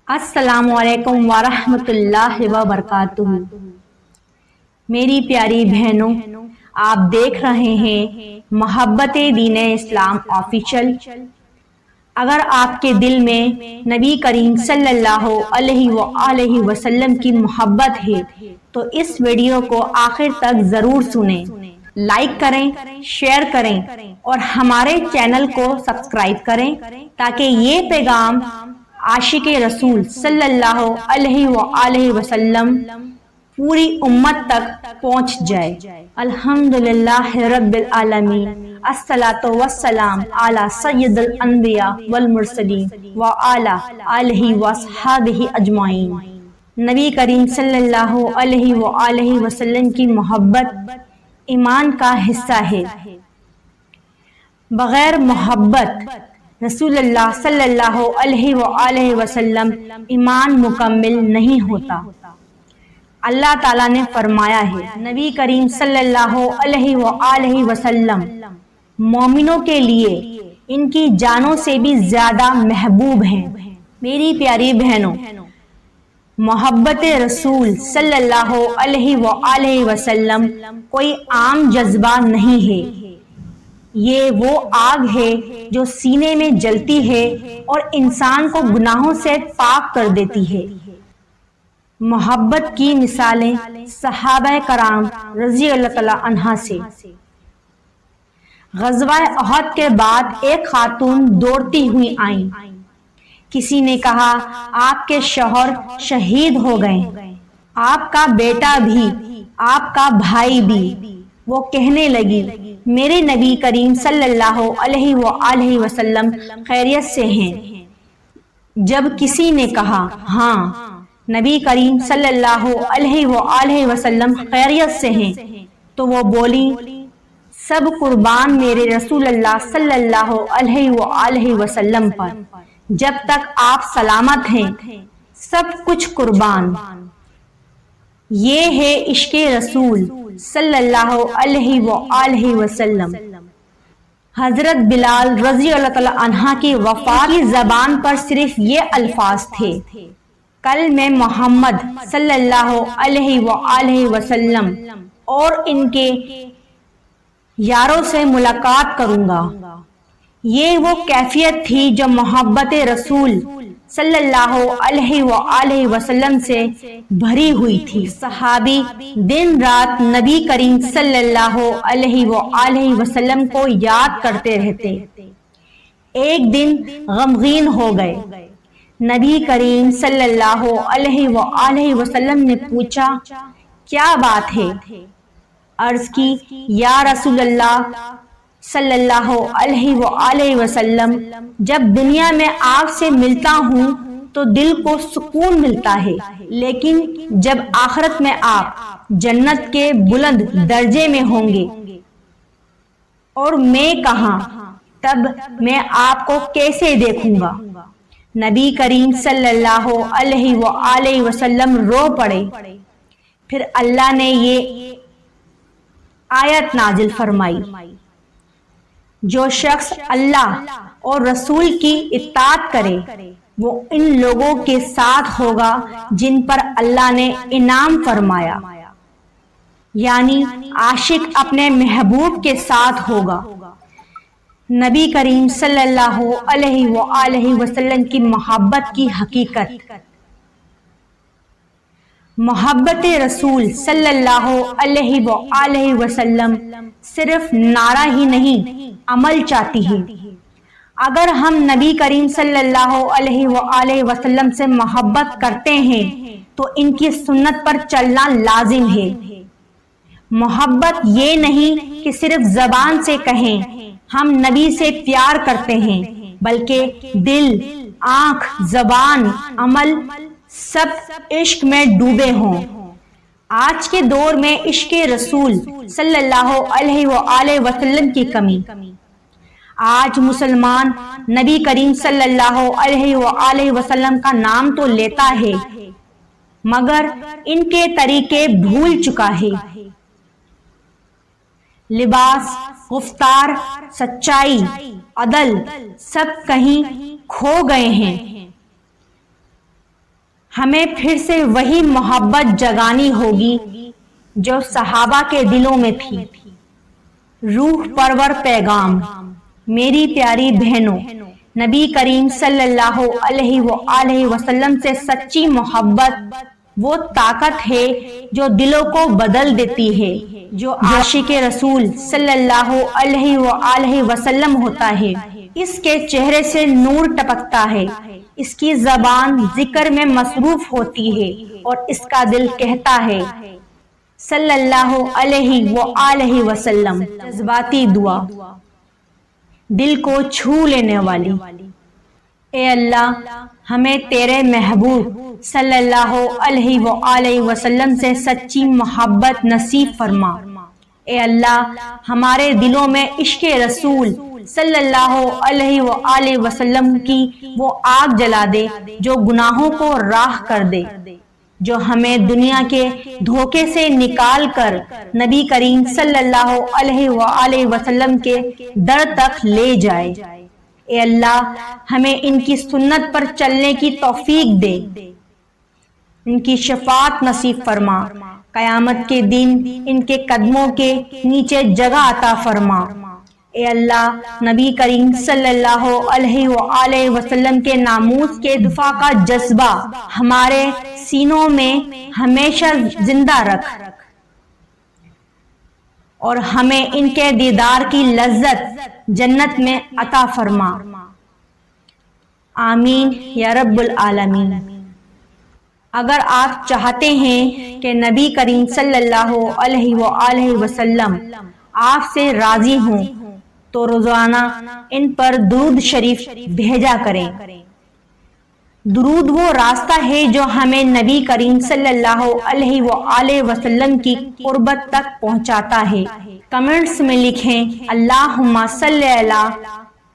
السلام علیکم ورحمۃ اللہ وبرکاتہ۔ میری پیاری بہنوں، آپ دیکھ رہے ہیں محبت دین اسلام آفیشل۔ اگر آپ کے دل میں نبی کریم صلی اللہ علیہ وآلہ وسلم کی محبت ہے تو اس ویڈیو کو آخر تک ضرور سنیں، لائک کریں، شیئر کریں اور ہمارے چینل کو سبسکرائب کریں تاکہ یہ پیغام عاشق رسول صلی اللہ علیہ وآلہ وسلم پوری امت تک پہنچ جائے۔ الحمدللہ رب العالمین، الصلاۃ والسلام علی سید الانبیاء والمرسلین وعلی آلہ واصحابہ اجمعین۔ نبی کریم صلی اللہ علیہ وآلہ وسلم کی محبت ایمان کا حصہ ہے۔ بغیر محبت رسول اللہ صلی اللہ علیہ وآلہ وسلم ایمان مکمل نہیں ہوتا۔ اللہ تعالیٰ نے فرمایا ہے، نبی کریم صلی اللہ علیہ وآلہ وسلم مومنوں کے لیے ان کی جانوں سے بھی زیادہ محبوب ہیں۔ میری پیاری بہنوں، محبت رسول صلی اللہ علیہ وآلہ وسلم کوئی عام جذبہ نہیں ہے، یہ وہ آگ ہے جو سینے میں جلتی ہے اور انسان کو گناہوں سے پاک کر دیتی ہے۔ محبت کی مثالیں صحابہ کرام رضی اللہ تعالی عنہ سے۔ غزوہ احد کے بعد ایک خاتون دوڑتی ہوئی آئیں۔ کسی نے کہا، آپ کے شوہر شہید ہو گئے، آپ کا بیٹا بھی، آپ کا بھائی بھی۔ وہ کہنے لگی، میرے نبی کریم صلی اللہ علیہ وآلہ وسلم خیریت سے ہیں۔ جب کسی نے کہا، ہاں نبی کریم صلی اللہ علیہ وآلہ وسلم خیریت سے ہیں، تو وہ بولی، سب قربان میرے رسول اللہ صلی اللہ علیہ وآلہ وسلم پر، جب تک آپ سلامت ہیں سب کچھ قربان۔ یہ ہے عشق رسول صلی اللہ علیہ وآلہ وسلم۔ حضرت بلال رضی اللہ تعالی عنہ کی وفات کی زبان پر صرف یہ الفاظ تھے، کل میں محمد صلی اللہ علیہ وآلہ وسلم اور ان کے یاروں سے ملاقات کروں گا۔ یہ وہ کیفیت تھی جو محبت رسول صلی اللہ علیہ وآلہ وسلم سے بھری ہوئی تھی۔ صحابی دن رات نبی کریم صلی اللہ علیہ وآلہ وسلم کو یاد کرتے رہتے۔ ایک دن غمگین ہو گئے۔ نبی کریم صلی اللہ علیہ وآلہ وسلم نے پوچھا، کیا بات ہے؟ عرض کی، یا رسول اللہ صلی اللہ علیہ وآلہ وسلم، جب دنیا میں آپ سے ملتا ہوں تو دل کو سکون ملتا ہے، لیکن جب آخرت میں آپ جنت کے بلند درجے میں ہوں گے اور میں کہاں، تب میں آپ کو کیسے دیکھوں گا؟ نبی کریم صلی اللہ علیہ وآلہ وسلم رو پڑے۔ پھر اللہ نے یہ آیت نازل فرمائی، جو شخص اللہ اور رسول کی اطاعت کرے وہ ان لوگوں کے ساتھ ہوگا جن پر اللہ نے انعام فرمایا، یعنی عاشق اپنے محبوب کے ساتھ ہوگا۔ نبی کریم صلی اللہ علیہ وآلہ وسلم کی محبت کی حقیقت۔ محبت رسول صلی اللہ علیہ وآلہ وسلم صرف نعرہ ہی نہیں، عمل چاہتی ہے۔ اگر ہم نبی کریم صلی اللہ علیہ وآلہ وسلم سے محبت کرتے ہیں تو ان کی سنت پر چلنا لازم ہے۔ محبت یہ نہیں کہ صرف زبان سے کہیں ہم نبی سے پیار کرتے ہیں، بلکہ دل، آنکھ، زبان، عمل سب عشق میں ڈوبے ہوں۔ آج کے دور میں عشق رسول صلی اللہ علیہ وآلہ وسلم کی کمی۔ آج مسلمان نبی کریم صلی اللہ علیہ وآلہ وسلم کا نام تو لیتا ہے مگر ان کے طریقے بھول چکا ہے۔ لباس، گفتار، سچائی، عدل سب کہیں کھو گئے ہیں۔ ہمیں پھر سے وہی محبت جگانی ہوگی جو صحابہ کے دلوں میں تھی۔ روح پرور پیغام، میری پیاری بہنوں، نبی کریم صلی اللہ علیہ وآلہ وسلم سے سچی محبت وہ طاقت ہے جو دلوں کو بدل دیتی ہے۔ جو عاشق رسول صلی اللہ علیہ وآلہ وسلم ہوتا ہے، اس کے چہرے سے نور ٹپکتا ہے، اس کی زبان ذکر میں مصروف ہوتی ہے اور اس کا دل کہتا ہے صلی اللہ علیہ وآلہ وسلم۔ جذباتی دعا، دل کو چھو لینے والی۔ اے اللہ، ہمیں تیرے محبوب صلی اللہ علیہ وآلہ وسلم سے سچی محبت نصیب فرما۔ اے اللہ، ہمارے دلوں میں عشق رسول صلی اللہ علیہ وآلہ وسلم کی وہ آگ جلا دے جو گناہوں کو راہ کر دے، جو ہمیں دنیا کے دھوکے سے نکال کر نبی کریم صلی اللہ علیہ وآلہ وسلم کے در تک لے جائے۔ اے اللہ، ہمیں ان کی سنت پر چلنے کی توفیق دے، ان کی شفاعت نصیب فرما، قیامت کے دن ان کے قدموں کے نیچے جگہ عطا فرما۔ اے اللہ، نبی کریم صلی اللہ علیہ وآلہ وسلم کے ناموس کے دفاع کا جذبہ ہمارے سینوں میں ہمیشہ زندہ رکھ اور ہمیں ان کے دیدار کی لذت جنت میں عطا فرما۔ آمین یا رب العالمین۔ اگر آپ چاہتے ہیں کہ نبی کریم صلی اللہ علیہ وآلہ وسلم آپ سے راضی ہوں تو روزانہ ان پر درود شریف بھیجا کریں۔ درود وہ راستہ ہے جو ہمیں نبی کریم صلی اللہ علیہ وآلہ وسلم کی قربت تک پہنچاتا ہے۔ کمنٹس میں لکھیں اللہم صلی علی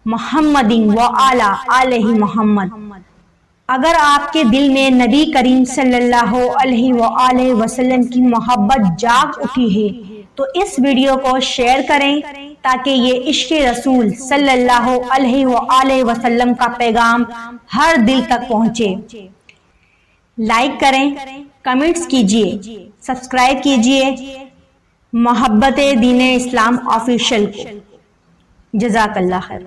محمد وعلی آلہ محمد۔ اگر آپ کے دل میں نبی کریم صلی اللہ علیہ وآلہ وسلم کی محبت جاگ اٹھی ہے تو اس ویڈیو کو شیئر کریں تاکہ یہ عشق رسول صلی اللہ علیہ وآلہ وسلم کا پیغام ہر دل تک پہنچے۔ لائک کریں، کمنٹس کیجئے، سبسکرائب کیجئے محبت دین اسلام آفیشیل کو۔ جزاک اللہ خیر۔